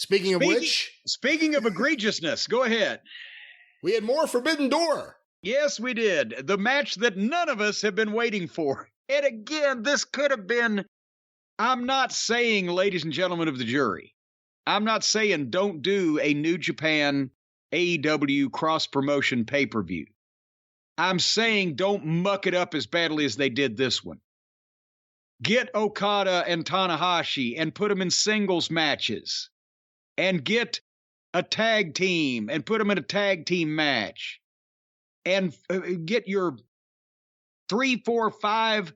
Speaking of egregiousness, go ahead. We had more Forbidden Door. Yes, we did. The match that none of us have been waiting for. And again, this could have been, I'm not saying, ladies and gentlemen of the jury, I'm not saying don't do a New Japan AEW cross-promotion pay-per-view. I'm saying don't muck it up as badly as they did this one. Get Okada and Tanahashi and put them in singles matches. And get a tag team and put them in a tag team match. And get your 3, 4, 5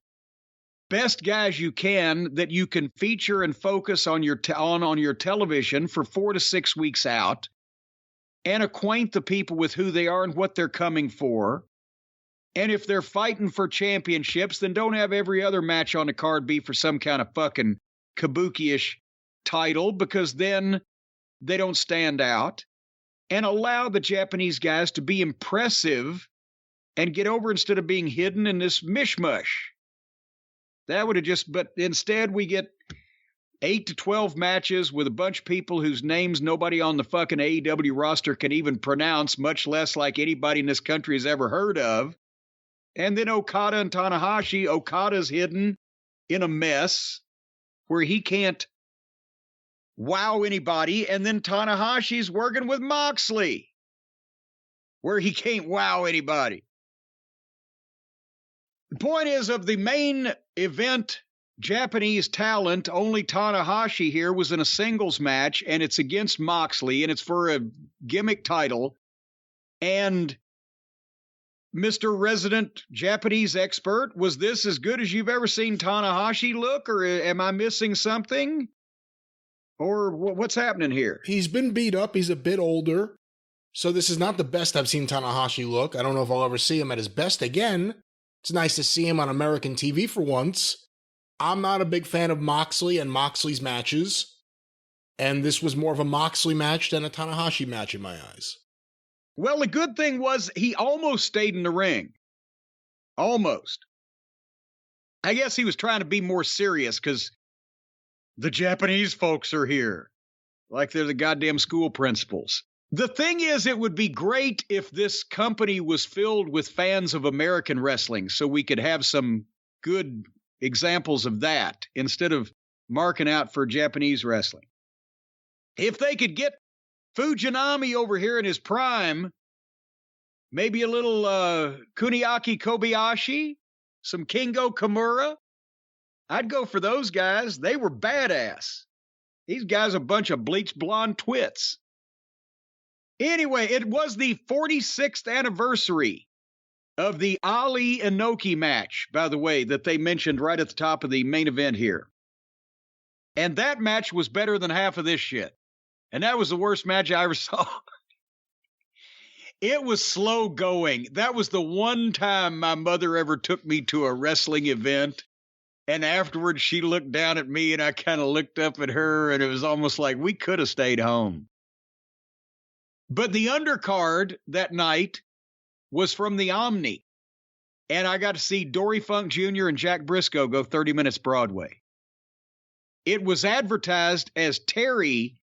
best guys you can that you can feature and focus on your on your television for 4 to 6 weeks out, and acquaint the people with who they are and what they're coming for. And if they're fighting for championships, then don't have every other match on the card be for some kind of fucking kabuki-ish title, because then they don't stand out. And allow the Japanese guys to be impressive and get over instead of being hidden in this mishmash. That would have just, but instead we get 8 to 12 matches with a bunch of people whose names nobody on the fucking AEW roster can even pronounce, much less like anybody in this country has ever heard of. And then Okada and Tanahashi, Okada's hidden in a mess where he can't wow anybody, and then Tanahashi's working with Moxley where he can't wow anybody. The point is, of the main event Japanese talent, only Tanahashi here was in a singles match, and it's against Moxley, and it's for a gimmick title. And Mr. Resident Japanese Expert, was this as good as you've ever seen Tanahashi look, or am I missing something? Or what's happening here? He's been beat up. He's a bit older. So this is not the best I've seen Tanahashi look. I don't know if I'll ever see him at his best again. It's nice to see him on American TV for once. I'm not a big fan of Moxley and Moxley's matches. And this was more of a Moxley match than a Tanahashi match in my eyes. Well, the good thing was he almost stayed in the ring. Almost. I guess he was trying to be more serious because the Japanese folks are here, like they're the goddamn school principals. The thing is, it would be great if this company was filled with fans of American wrestling so we could have some good examples of that instead of marking out for Japanese wrestling. If they could get Fujinami over here in his prime, maybe a little Kuniaki Kobayashi, some Kingo Kimura, I'd go for those guys. They were badass. These guys are a bunch of bleached blonde twits. Anyway, it was the 46th anniversary of the Ali Inoki match, by the way, that they mentioned right at the top of the main event here. And that match was better than half of this shit. And that was the worst match I ever saw. It was slow going. That was the one time my mother ever took me to a wrestling event. And afterwards, she looked down at me and I kind of looked up at her, and it was almost like we could have stayed home. But the undercard that night was from the Omni. And I got to see Dory Funk Jr. and Jack Briscoe go 30 minutes Broadway. It was advertised as Terry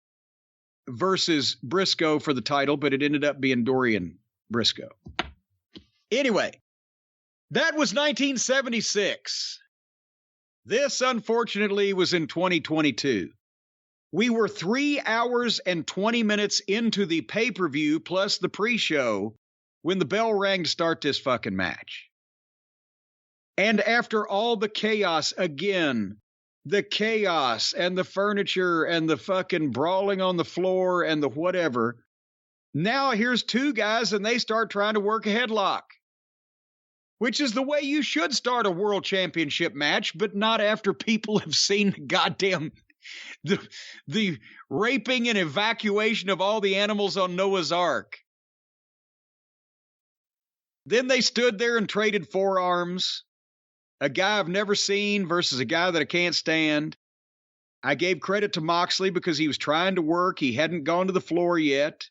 versus Briscoe for the title, but it ended up being Dory and Briscoe. Anyway, that was 1976. This, unfortunately, was in 2022. We were 3 hours and 20 minutes into the pay-per-view plus the pre-show when the bell rang to start this fucking match. And after all the chaos, again, the chaos and the furniture and the fucking brawling on the floor and the whatever, now here's two guys and they start trying to work a headlock. Which is the way you should start a world championship match, but not after people have seen goddamn the raping and evacuation of all the animals on Noah's Ark. Then they stood there and traded forearms. A guy I've never seen versus a guy that I can't stand. I gave credit to Moxley because he was trying to work. He hadn't gone to the floor yet.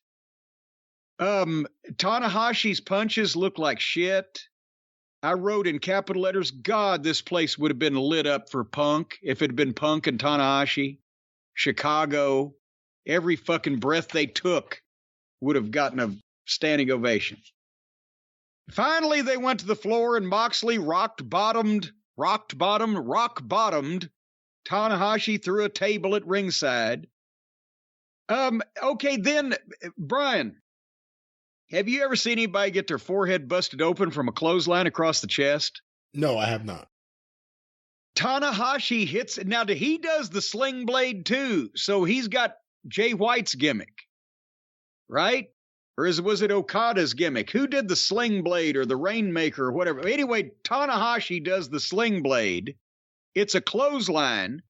Tanahashi's punches looked like shit. I wrote in capital letters, God, this place would have been lit up for Punk if it had been Punk and Tanahashi. Chicago. Every fucking breath they took would have gotten a standing ovation. Finally, they went to the floor and Moxley rock-bottomed Tanahashi through a table at ringside. Okay, then, Brian, have you ever seen anybody get their forehead busted open from a clothesline across the chest? No, I have not. Tanahashi hits it. Now, he does the sling blade too, so he's got Jay White's gimmick, right? Or was it Okada's gimmick? Who did the sling blade or the Rainmaker or whatever? Anyway, Tanahashi does the sling blade. It's a clothesline,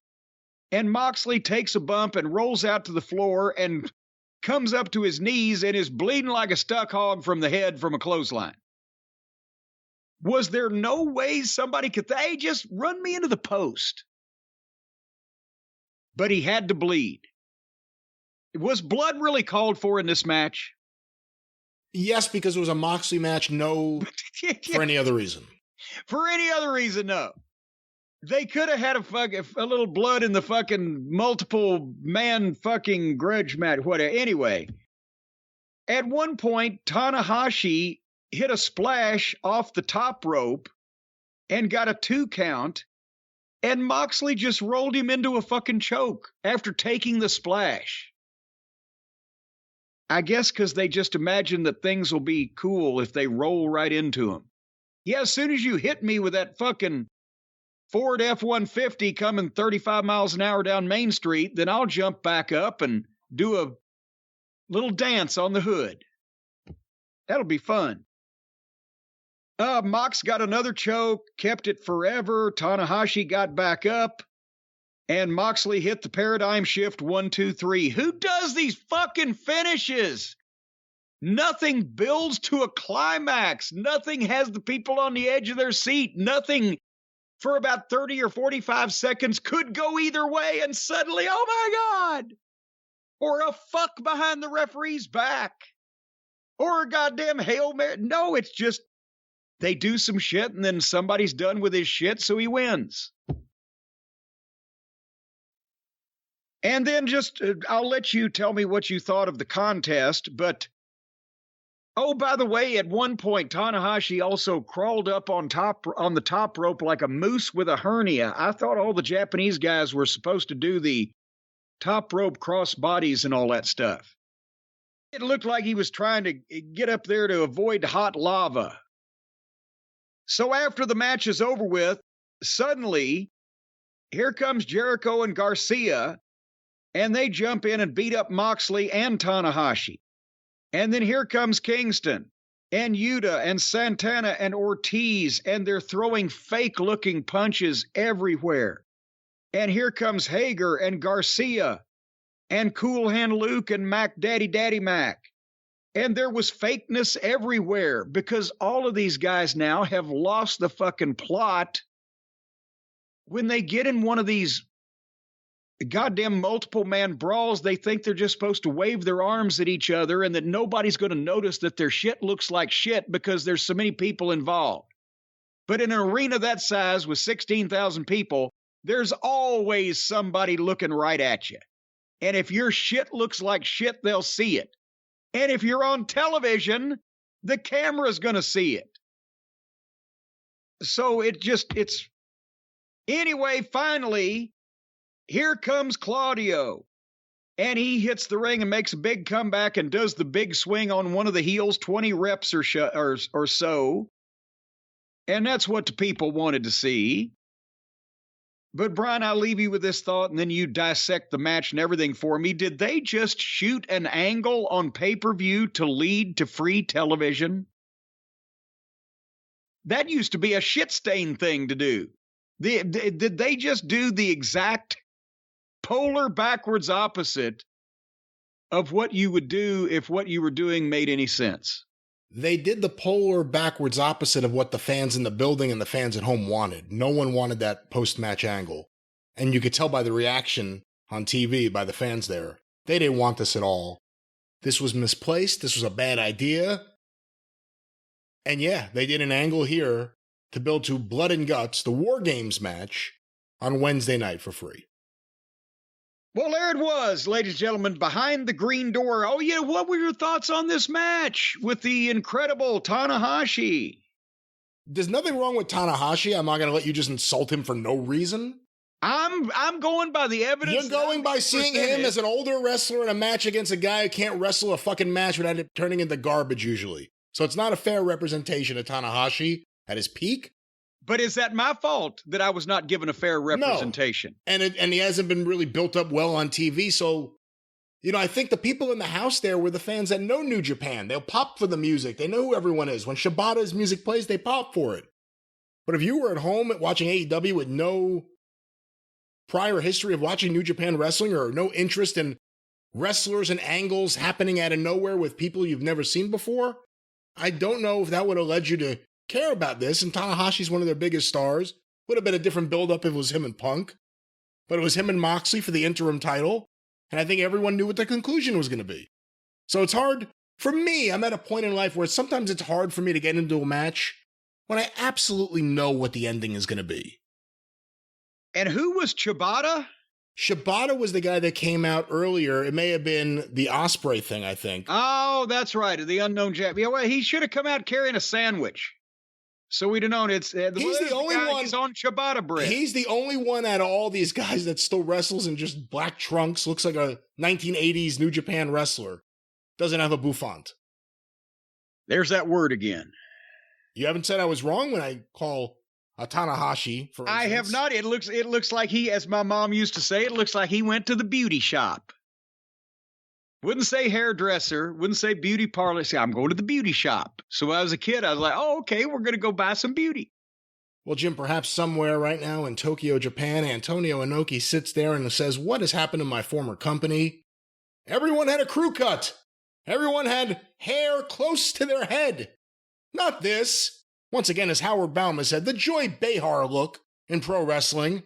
and Moxley takes a bump and rolls out to the floor and comes up to his knees and is bleeding like a stuck hog from the head from a clothesline. Was there no way somebody could, hey, just run me into the post? But he had to bleed. Was blood really called for in this match? Yes, because it was a Moxley match. No, for any other reason. For any other reason, no. They could have had a little blood in the fucking multiple man fucking grudge match, whatever. Anyway, at one point, Tanahashi hit a splash off the top rope and got a 2 count, and Moxley just rolled him into a fucking choke after taking the splash. I guess because they just imagine that things will be cool if they roll right into him. Yeah, as soon as you hit me with that fucking Ford F-150 coming 35 miles an hour down Main Street, then I'll jump back up and do a little dance on the hood. That'll be fun. Mox got another choke, kept it forever. Tanahashi got back up, and Moxley hit the paradigm shift 1, 2, 3. Who does these fucking finishes? Nothing builds to a climax. Nothing has the people on the edge of their seat. Nothing for about 30 or 45 seconds could go either way, and suddenly, oh my God! Or a fuck behind the referee's back. Or a goddamn Hail Mary. No, it's just they do some shit, and then somebody's done with his shit, so he wins. And then just, I'll let you tell me what you thought of the contest, but, oh, by the way, at one point, Tanahashi also crawled up on the top rope like a moose with a hernia. I thought all the Japanese guys were supposed to do the top rope cross bodies and all that stuff. It looked like he was trying to get up there to avoid hot lava. So after the match is over with, suddenly, here comes Jericho and Garcia, and they jump in and beat up Moxley and Tanahashi. And then here comes Kingston and Yuta and Santana and Ortiz, and they're throwing fake-looking punches everywhere. And here comes Hager and Garcia and Cool Hand Luke and Mac Daddy Mac. And there was fakeness everywhere because all of these guys now have lost the fucking plot. When they get in one of these goddamn multiple man brawls, they think they're just supposed to wave their arms at each other and that nobody's going to notice that their shit looks like shit because there's so many people involved. But in an arena that size with 16,000 people, there's always somebody looking right at you. And if your shit looks like shit, they'll see it. And if you're on television, the camera's going to see it. So it's anyway, finally, here comes Claudio, and he hits the ring and makes a big comeback and does the big swing on one of the heels, 20 reps or so. And that's what the people wanted to see. But, Brian, I'll leave you with this thought, and then you dissect the match and everything for me. Did they just shoot an angle on pay-per-view to lead to free television? That used to be a shit-stain thing to do. Did they just do the exact polar backwards opposite of what you would do if what you were doing made any sense? They did the polar backwards opposite of what the fans in the building and the fans at home wanted. No one wanted that post-match angle. And you could tell by the reaction on TV by the fans there. They didn't want this at all. This was misplaced. This was a bad idea. And yeah, they did an angle here to build to Blood and Guts, the War Games match, on Wednesday night for free. Well, there it was, ladies and gentlemen, behind the green door. Oh, yeah, what were your thoughts on this match with the incredible Tanahashi? There's nothing wrong with Tanahashi. I'm not going to let you just insult him for no reason. I'm going by the evidence. You're going by seeing him as an older wrestler in a match against a guy who can't wrestle a fucking match without it turning into garbage usually. So it's not a fair representation of Tanahashi at his peak. But is that my fault that I was not given a fair representation? No. And he hasn't been really built up well on TV. So, I think the people in the house there were the fans that know New Japan. They'll pop for the music. They know who everyone is. When Shibata's music plays, they pop for it. But if you were at home watching AEW with no prior history of watching New Japan wrestling or no interest in wrestlers and angles happening out of nowhere with people you've never seen before, I don't know if that would have led you to care about this. And Tanahashi's one of their biggest stars. Would have been a different build-up if it was him and Punk. But it was him and Moxley for the interim title. And I think everyone knew what the conclusion was going to be. So it's hard. For me, I'm at a point in life where sometimes it's hard for me to get into a match when I absolutely know what the ending is going to be. And who was Shibata? Shibata was the guy that came out earlier. It may have been the Osprey thing, I think. Oh, that's right. The unknown Jap. Yeah, well, he should have come out carrying a sandwich. So we'd have known it's... he's the only one... He's on Shibata bread. He's the only one out of all these guys that still wrestles in just black trunks, looks like a 1980s New Japan wrestler. Doesn't have a bouffant. There's that word again. You haven't said I was wrong when I call a Tanahashi, for instance. I have not. It looks like he, as my mom used to say, it looks like he went to the beauty shop. Wouldn't say hairdresser, wouldn't say beauty parlor. Say, I'm going to the beauty shop. So when I was a kid, I was like, oh, okay, we're going to go buy some beauty. Well, Jim, perhaps somewhere right now in Tokyo, Japan, Antonio Inoki sits there and says, what has happened to my former company? Everyone had a crew cut. Everyone had hair close to their head. Not this. Once again, as Howard Bauman said, the Joy Behar look in pro wrestling.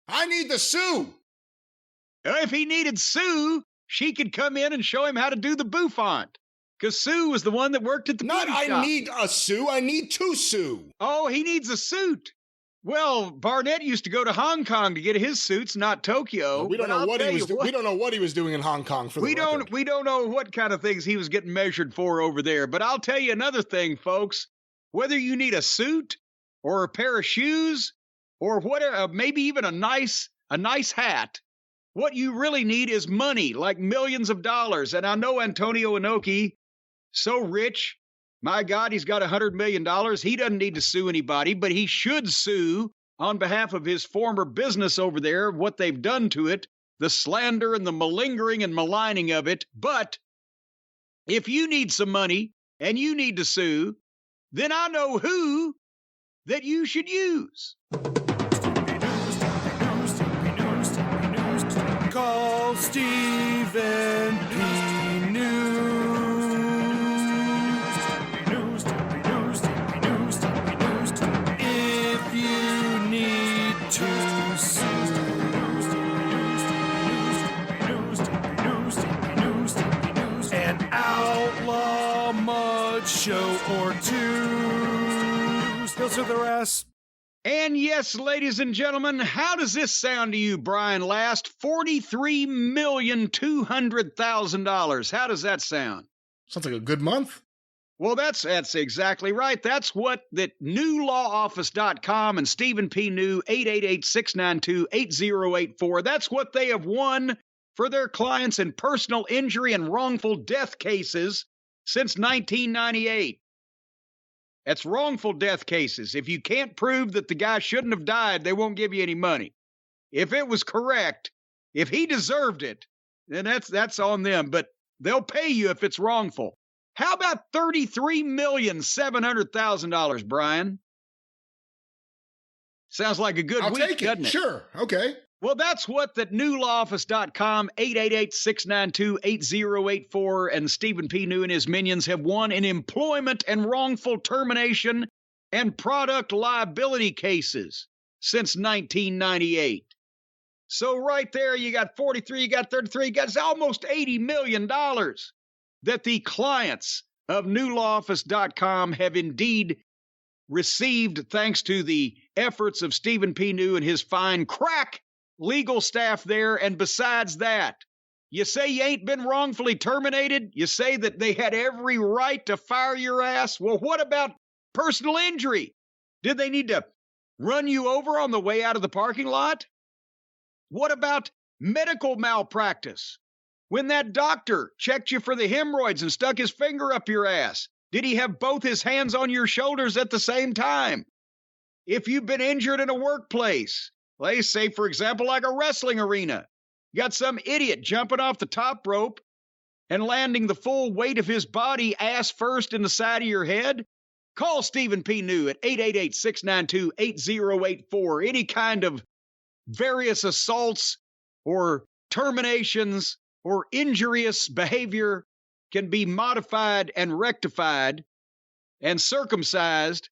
I need the Sue. If he needed Sue, she could come in and show him how to do the bouffant. Because Sue was the one that worked at the beauty shop. I need a Sue. I need two Sue. Oh, he needs a suit. Well, Barnett used to go to Hong Kong to get his suits, not Tokyo. We don't know what he was doing. We don't know what he was doing in Hong Kong for the record. We don't know what kind of things he was getting measured for over there. But I'll tell you another thing, folks. Whether you need a suit or a pair of shoes or whatever, maybe even a nice hat, what you really need is money, like millions of dollars. And I know Antonio Inoki, so rich. My God, he's got $100 million. He doesn't need to sue anybody, but he should sue on behalf of his former business over there, what they've done to it, the slander and the malingering and maligning of it. But if you need some money and you need to sue, then I know who that you should use. Call Stephen P. News. If you need to sue. An outlaw mud show or two. Filter the rest. And yes, ladies and gentlemen, how does this sound to you, Brian Last? $43,200,000. How does that sound? Sounds like a good month. Well, that's exactly right. That's what that newlawoffice.com and Stephen P. New, 888-692-8084. That's what they have won for their clients in personal injury and wrongful death cases since 1998. That's wrongful death cases. If you can't prove that the guy shouldn't have died, they won't give you any money. If it was correct, if he deserved it, then that's on them. But they'll pay you if it's wrongful. How about $33,700,000, Brian? Sounds like a good week, doesn't it? Sure. Okay. Well, that's what that newlawoffice.com, 888-692-8084, and Stephen P. New and his minions have won in employment and wrongful termination and product liability cases since 1998. So right there, you got 43, you got 33, you got almost $80 million that the clients of newlawoffice.com have indeed received thanks to the efforts of Stephen P. New and his fine crack legal staff there. And besides that, you say you ain't been wrongfully terminated. You say that they had every right to fire your ass. Well, what about personal injury? Did they need to run you over on the way out of the parking lot? What about medical malpractice? When that doctor checked you for the hemorrhoids and stuck his finger up your ass, did he have both his hands on your shoulders at the same time? If you've been injured in a workplace, let's say, for example, like a wrestling arena, you got some idiot jumping off the top rope and landing the full weight of his body ass first in the side of your head, call Stephen P. New at 888-692-8084. Any kind of various assaults or terminations or injurious behavior can be modified and rectified and circumcised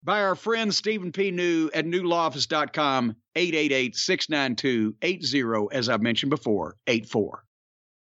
by our friend Stephen P. New at newlawoffice.com, 888-692-80, as I mentioned before, 84.